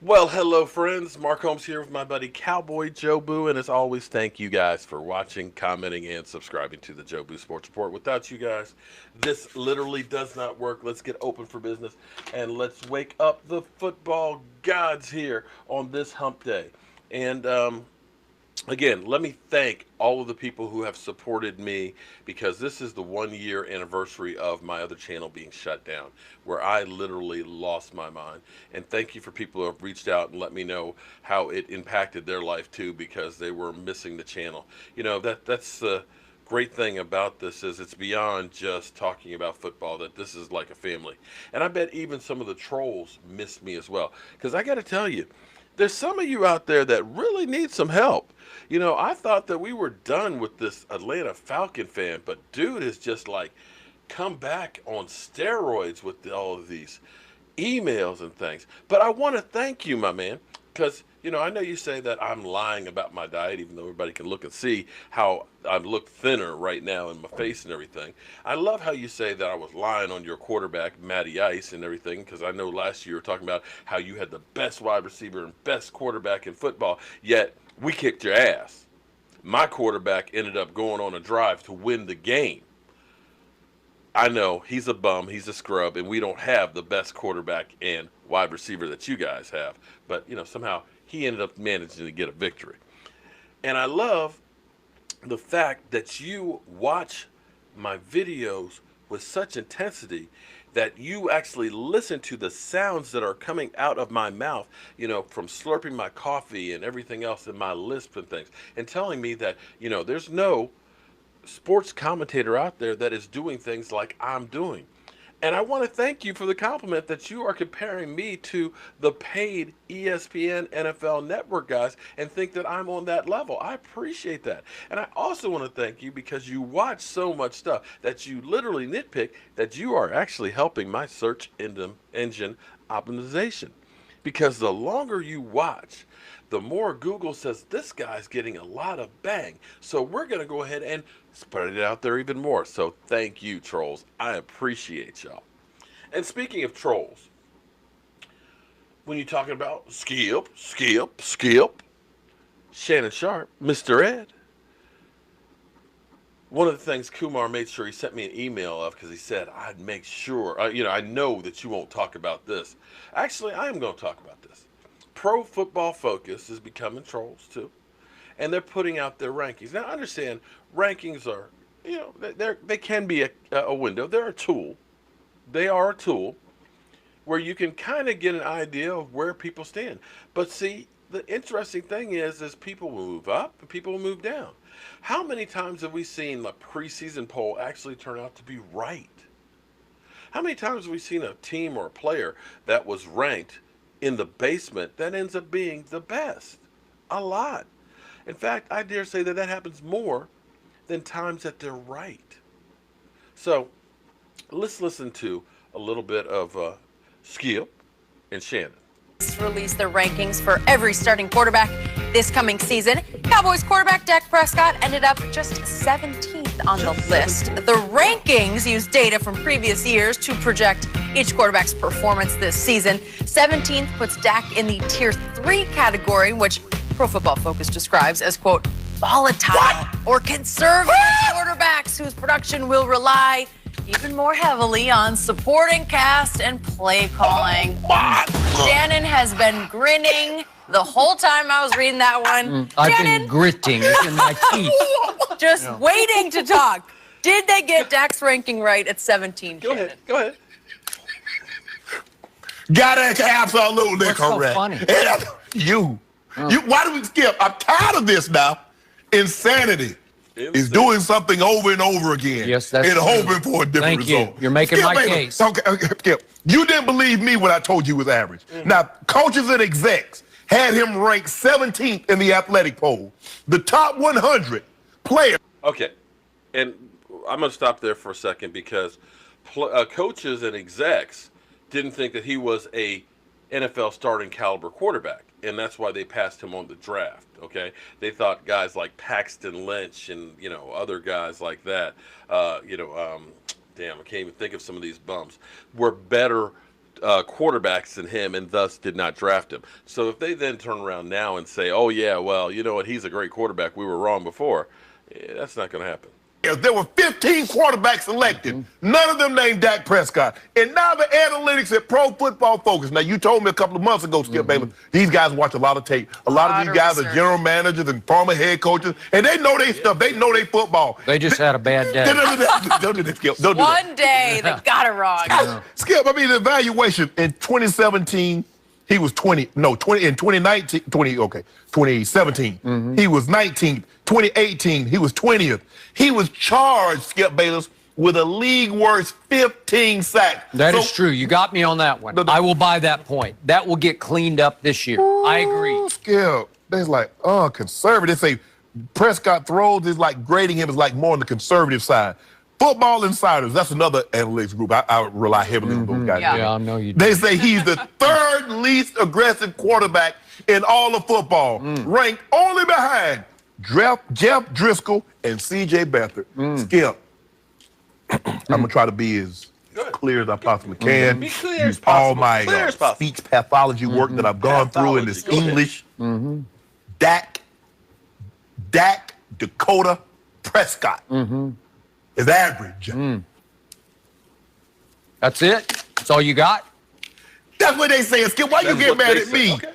Well, hello, friends. Mark Holmes here with my buddy Cowboy Joe Boo, and as always, thank you guys for watching, commenting, and subscribing to the Joe Boo Sports Report. Without you guys, this literally does not work. Let's get open for business and let's wake up the football gods here on this hump day. And again, let me thank all of the people who have supported me because this is the 1 year anniversary of my other channel being shut down, where I literally lost my mind. And thank you for people who have reached out and let me know how it impacted their life too, because they were missing the channel. That's the great thing about this is it's beyond just talking about football, that this is like a family. And I bet even some of the trolls missed me as well, because I got to tell you, there's some of you out there that really need some help. I thought that we were done with this Atlanta Falcon fan, but dude has just like come back on steroids with all of these emails and things. But I want to thank you, my man, because I know you say that I'm lying about my diet, even though everybody can look and see how I look thinner right now in my face and everything. I love how you say that I was lying on your quarterback, Matty Ice, and everything, because I know last year you were talking about how you had the best wide receiver and best quarterback in football, yet we kicked your ass. My quarterback ended up going on a drive to win the game. I know he's a bum, he's a scrub, and we don't have the best quarterback and wide receiver that you guys have. But, somehow he ended up managing to get a victory. And I love the fact that you watch my videos with such intensity that you actually listen to the sounds that are coming out of my mouth, from slurping my coffee and everything else in my lisp and things, and telling me that, there's no sports commentator out there that is doing things like I'm doing. And I want to thank you for the compliment that you are comparing me to the paid ESPN NFL network guys and think that I'm on that level. I appreciate that. And I also want to thank you because you watch so much stuff that you literally nitpick that you are actually helping my search engine optimization. Because the longer you watch, the more Google says this guy's getting a lot of bang. So we're going to go ahead and spread it out there even more. So thank you, trolls. I appreciate y'all. And speaking of trolls, when you're talking about Skip, Shannon Sharp, Mr. Ed, one of the things Kumar made sure he sent me an email of, because he said, I'd make sure, I know that you won't talk about this. Actually, I am going to talk about this. Pro Football Focus is becoming trolls too, and they're putting out their rankings. Now, understand, rankings are, they can be a window. They're a tool. They are a tool where you can kind of get an idea of where people stand. But see, the interesting thing is people will move up and people will move down. How many times have we seen a preseason poll actually turn out to be right? How many times have we seen a team or a player that was ranked in the basement that ends up being the best? A lot. In fact, I dare say that happens more than times that they're right. So let's listen to a little bit of Skip and Shannon. Release their rankings for every starting quarterback this coming season. Cowboys quarterback Dak Prescott ended up just 17th on the list. The rankings use data from previous years to project each quarterback's performance this season. 17th puts Dak in the Tier 3 category, which Pro Football Focus describes as, quote, volatile or conservative quarterbacks whose production will rely even more heavily on supporting cast and play calling. Shannon has been grinning the whole time I was reading that one. I've been gritting in my teeth. Just waiting to talk. Did they get Dak's ranking right at 17? Go ahead. Got it absolutely What's so correct. funny? You. Why do we skip? I'm tired of this now. Insanity. Is doing something over and over again. Yes, that's and true. hoping for a different Thank you. result. You're making Skip, my baby. case. Okay, Skip. You didn't believe me when I told you he was average. Now, coaches and execs had him ranked 17th in the athletic poll. The top 100 players. Okay, and I'm going to stop there for a second because coaches and execs didn't think that he was a NFL starting caliber quarterback, and that's why they passed him on the draft. Okay, they thought guys like Paxton Lynch and other guys like that, damn, I can't even think of some of these bums, were better quarterbacks than him and thus did not draft him. So if they then turn around now and say, oh, yeah, well, you know what, he's a great quarterback, we were wrong before, that's not going to happen. There were 15 quarterbacks selected. None of them named Dak Prescott. And now the analytics at Pro Football Focus. Now, you told me a couple of months ago, Skip Bayless, these guys watch a lot of tape. A lot of these guys are general managers and former head coaches, and they know their stuff. They know their football. They just had a bad day. Don't do that, Skip. Don't do that. One day they got it wrong. Skip, I mean, the evaluation in 2017, he was 20. No, 20 in 2019, 2017, he was 19th. 2018, he was 20th. He was charged, Skip Bayless, with a league worst 15 sacks. That is true. You got me on that one. I will buy that point. That will get cleaned up this year. I agree. Skip, they're like, conservative. They say Prescott throws is like grading him is like more on the conservative side. Football Insiders, that's another analytics group. I rely heavily on those guys. Yeah, I know you do. They say he's the third least aggressive quarterback in all of football, ranked only behind Jeff Driscoll and C.J. Beathard. Skip, I'm going to try to be as clear as I possibly can. Be clear Use as possible. all my Clear as possible. speech pathology work that I've gone through in this Go ahead. English. Dak Dakota Prescott is average. That's it? That's all you got? That's what they say. Skip, why you get mad at me? Okay.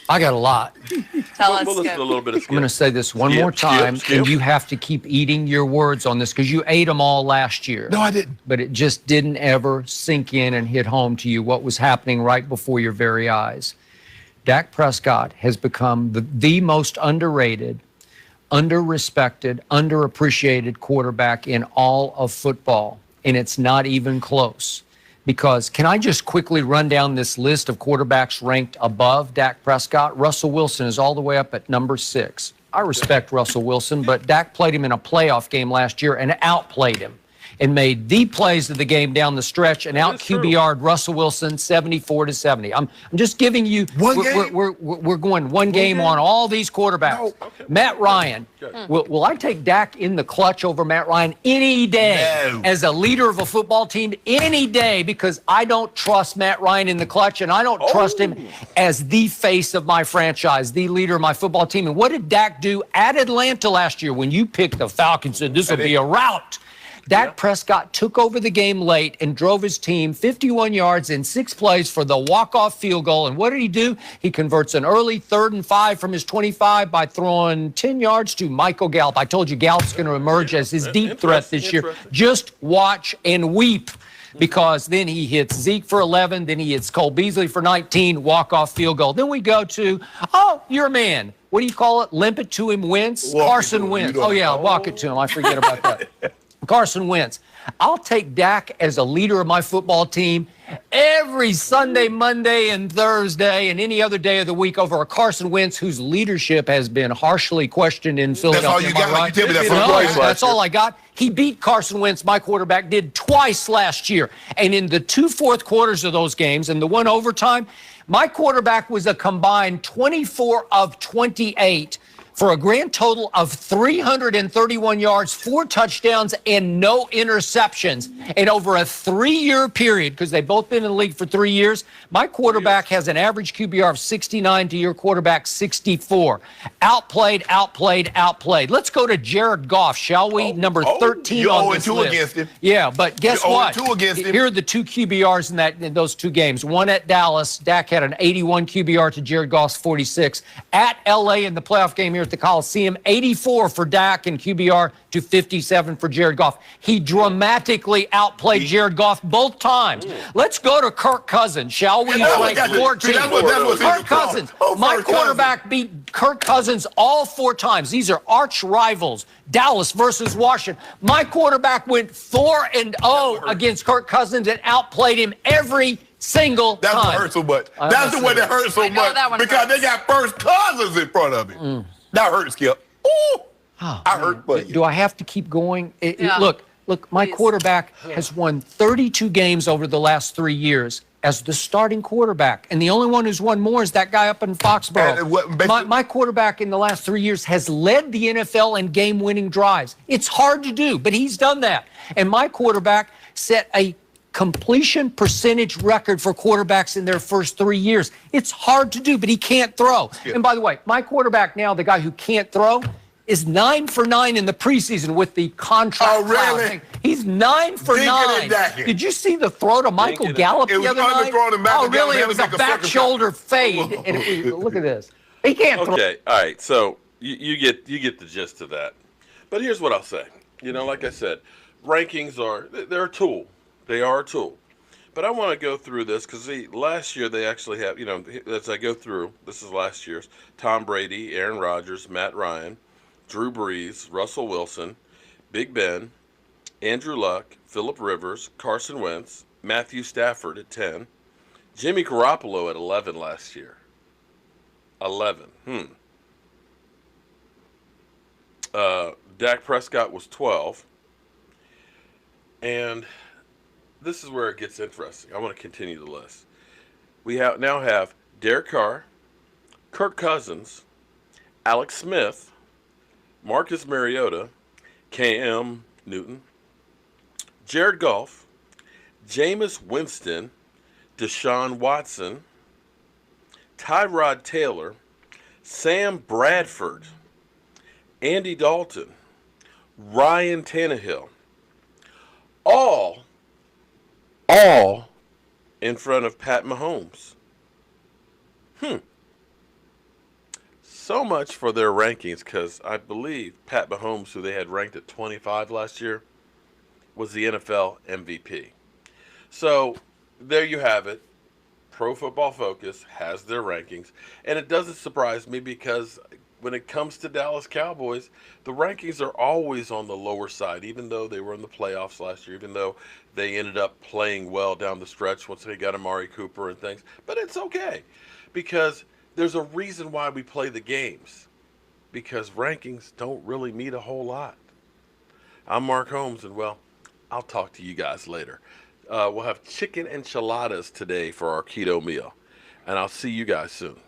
I got a lot. Tell us. We'll listen to a little bit of Skip. I'm going to say this one more time, and you have to keep eating your words on this because you ate them all last year. No, I didn't. But it just didn't ever sink in and hit home to you what was happening right before your very eyes. Dak Prescott has become the most underrated, under-respected, underappreciated quarterback in all of football, and it's not even close. Because can I just quickly run down this list of quarterbacks ranked above Dak Prescott? Russell Wilson is all the way up at number 6. I respect Russell Wilson, but Dak played him in a playoff game last year and outplayed him and made the plays of the game down the stretch and out QBR'd Russell Wilson 74-70. I'm just giving you we're going one game on all these quarterbacks. No. Okay. Matt Ryan. Will I take Dak in the clutch over Matt Ryan any day as a leader of a football team any day because I don't trust Matt Ryan in the clutch and I don't trust him as the face of my franchise, the leader of my football team. And what did Dak do at Atlanta last year when you picked the Falcons and said this will be a rout? Dak Prescott took over the game late and drove his team 51 yards in 6 plays for the walk-off field goal. And what did he do? He converts an early 3rd and 5 from his 25 by throwing 10 yards to Michael Gallup. I told you Gallup's going to emerge as his deep threat this year. Just watch and weep. Because then he hits Zeke for 11, then he hits Cole Beasley for 19, walk-off field goal. Then we go to, your man. What do you call it? Limp it to him, Wentz? Carson Wentz. Oh, yeah, walk it to him. I forget about that. Carson Wentz. I'll take Dak as a leader of my football team every Sunday, Monday, and Thursday, and any other day of the week over a Carson Wentz whose leadership has been harshly questioned in Philadelphia. That's all you got? Right? Like you tell me that's That's all I got. He beat Carson Wentz, my quarterback, did twice last year. And in the 2 fourth quarters of those games and the one overtime, my quarterback was a combined 24 of 28 for a grand total of 331 yards, 4 touchdowns, and no interceptions. And over a 3-year period, because they've both been in the league for 3 years, my quarterback has an average QBR of 69 to your quarterback 64. Outplayed. Let's go to Jared Goff, shall we? Number 13 on this list. Against him. Yeah, but guess what? 0-2 against him. Here are the 2 QBRs in those 2 games. One at Dallas, Dak had an 81 QBR to Jared Goff's 46. At L.A. in the playoff game here at the Coliseum, 84 for Dak and QBR to 57 for Jared Goff. He dramatically outplayed Jared Goff both times. Let's go to Kirk Cousins, shall we? Kirk Cousins. My quarterback beat Kirk Cousins all 4 times. These are arch rivals. Dallas versus Washington. My quarterback went 4-0 against Kirk Cousins and outplayed him every single time. That's what hurts so much. That's the one that hurts so much because they got first cousins in front of him. That hurts, Skip. Ooh, I hurt, but do I have to keep going? Look, my quarterback has won 32 games over the last 3 years as the starting quarterback, and the only one who's won more is that guy up in Foxborough. My quarterback in the last 3 years has led the NFL in game-winning drives. It's hard to do, but he's done that. And my quarterback set a completion percentage record for quarterbacks in their first 3 years. It's hard to do, but he can't throw. Yeah. And by the way, my quarterback now, the guy who can't throw, is 9 for 9 in the preseason with the contract. Oh, really? thing. He's 9 for Dinking 9. and dacking. Did you see the throw to Michael Gallup It was the other night? underthrown to Michael Oh, really? Gallup. It was a Had to make a back second shoulder fade. And look at this. He can't throw. Okay, all right. So you get the gist of that. But here's what I'll say. Like I said, rankings they're a tool. They are a tool. But I want to go through this because last year they actually have, as I go through, this is last year's: Tom Brady, Aaron Rodgers, Matt Ryan, Drew Brees, Russell Wilson, Big Ben, Andrew Luck, Phillip Rivers, Carson Wentz, Matthew Stafford at 10, Jimmy Garoppolo at 11 last year. 11. Dak Prescott was 12. And this is where it gets interesting. I want to continue the list. We now have Derek Carr, Kirk Cousins, Alex Smith, Marcus Mariota, Cam Newton, Jared Goff, Jameis Winston, Deshaun Watson, Tyrod Taylor, Sam Bradford, Andy Dalton, Ryan Tannehill, all in front of Pat Mahomes. So much for their rankings, because I believe Pat Mahomes, who they had ranked at 25 last year, was the NFL MVP. So there you have it. Pro Football Focus has their rankings, and it doesn't surprise me because when it comes to Dallas Cowboys, the rankings are always on the lower side, even though they were in the playoffs last year, even though they ended up playing well down the stretch once they got Amari Cooper and things. But it's okay, because there's a reason why we play the games, because rankings don't really mean a whole lot. I'm Mark Holmes, and well, I'll talk to you guys later. We'll have chicken enchiladas today for our keto meal, and I'll see you guys soon.